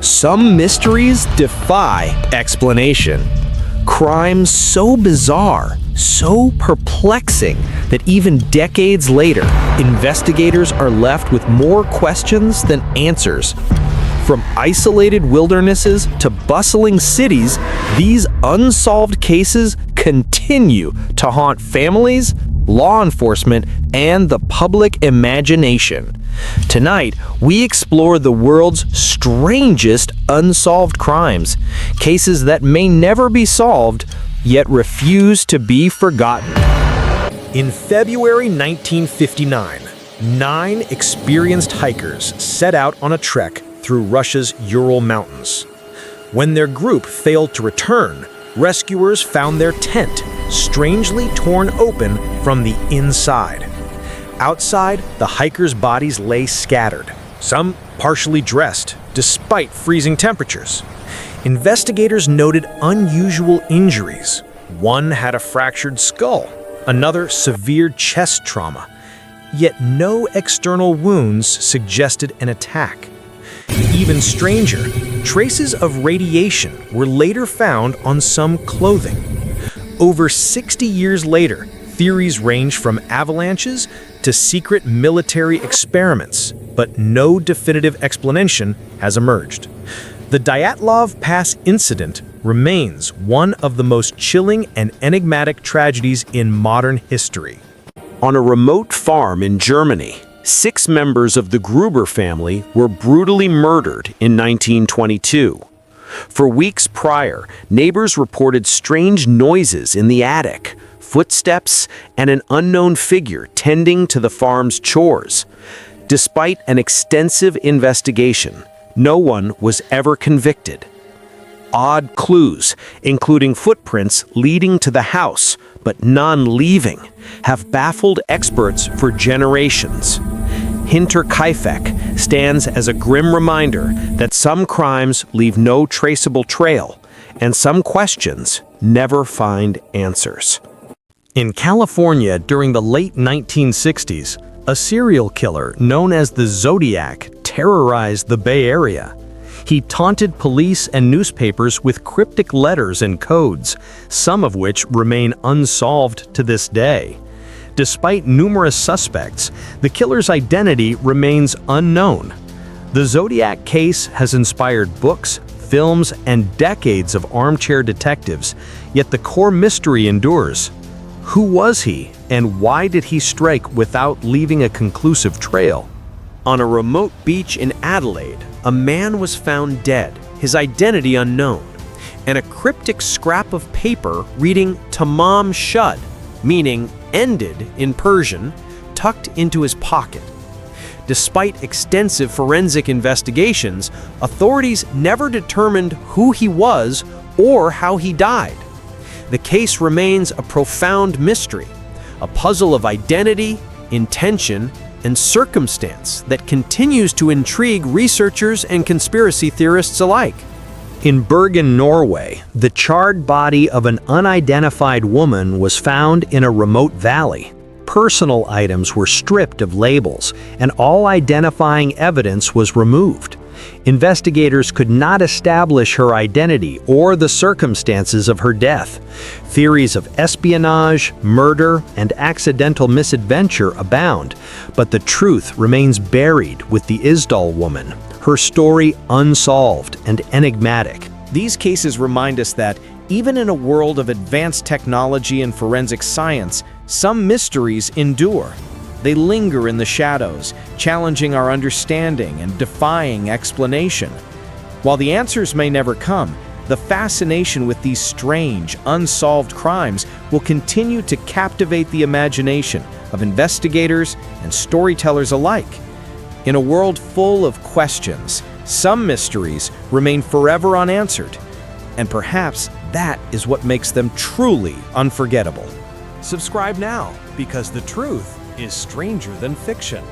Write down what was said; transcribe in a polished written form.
Some mysteries defy explanation. Crimes so bizarre, so perplexing, that even decades later, investigators are left with more questions than answers. From isolated wildernesses to bustling cities, these unsolved cases continue to haunt families, law enforcement, and the public imagination. Tonight, we explore the world's strangest unsolved crimes, cases that may never be solved, yet refuse to be forgotten. In February 1959, 9 experienced hikers set out on a trek through Russia's Ural Mountains. When their group failed to return, rescuers found their tent strangely torn open from the inside. Outside, the hikers' bodies lay scattered, some partially dressed, despite freezing temperatures. Investigators noted unusual injuries. One had a fractured skull, another severe chest trauma. Yet no external wounds suggested an attack. Even stranger, traces of radiation were later found on some clothing. Over 60 years later, theories range from avalanches to secret military experiments, but no definitive explanation has emerged. The Dyatlov Pass incident remains one of the most chilling and enigmatic tragedies in modern history. On a remote farm in Germany, 6 members of the Gruber family were brutally murdered in 1922. For weeks prior, neighbors reported strange noises in the attic, footsteps, and an unknown figure tending to the farm's chores. Despite an extensive investigation, no one was ever convicted. Odd clues, including footprints leading to the house but none leaving, have baffled experts for generations. Hinterkaifeck stands as a grim reminder that some crimes leave no traceable trail, and some questions never find answers. In California during the late 1960s, a serial killer known as the Zodiac terrorized the Bay Area. He taunted police and newspapers with cryptic letters and codes, some of which remain unsolved to this day. Despite numerous suspects, the killer's identity remains unknown. The Zodiac case has inspired books, films, and decades of armchair detectives, yet the core mystery endures. Who was he, and why did he strike without leaving a conclusive trail? On a remote beach in Adelaide, a man was found dead, his identity unknown, and a cryptic scrap of paper reading Tamam Shud, meaning ended in Persian, tucked into his pocket. Despite extensive forensic investigations, authorities never determined who he was or how he died. The case remains a profound mystery, a puzzle of identity, intention, and circumstance that continues to intrigue researchers and conspiracy theorists alike. In Bergen, Norway, the charred body of an unidentified woman was found in a remote valley. Personal items were stripped of labels, and all identifying evidence was removed. Investigators could not establish her identity or the circumstances of her death. Theories of espionage, murder, and accidental misadventure abound, but the truth remains buried with the Isdal woman, her story unsolved and enigmatic. These cases remind us that, even in a world of advanced technology and forensic science, some mysteries endure. They linger in the shadows, challenging our understanding and defying explanation. While the answers may never come, the fascination with these strange, unsolved crimes will continue to captivate the imagination of investigators and storytellers alike. In a world full of questions, some mysteries remain forever unanswered, and perhaps that is what makes them truly unforgettable. Subscribe now, because the truth is stranger than fiction.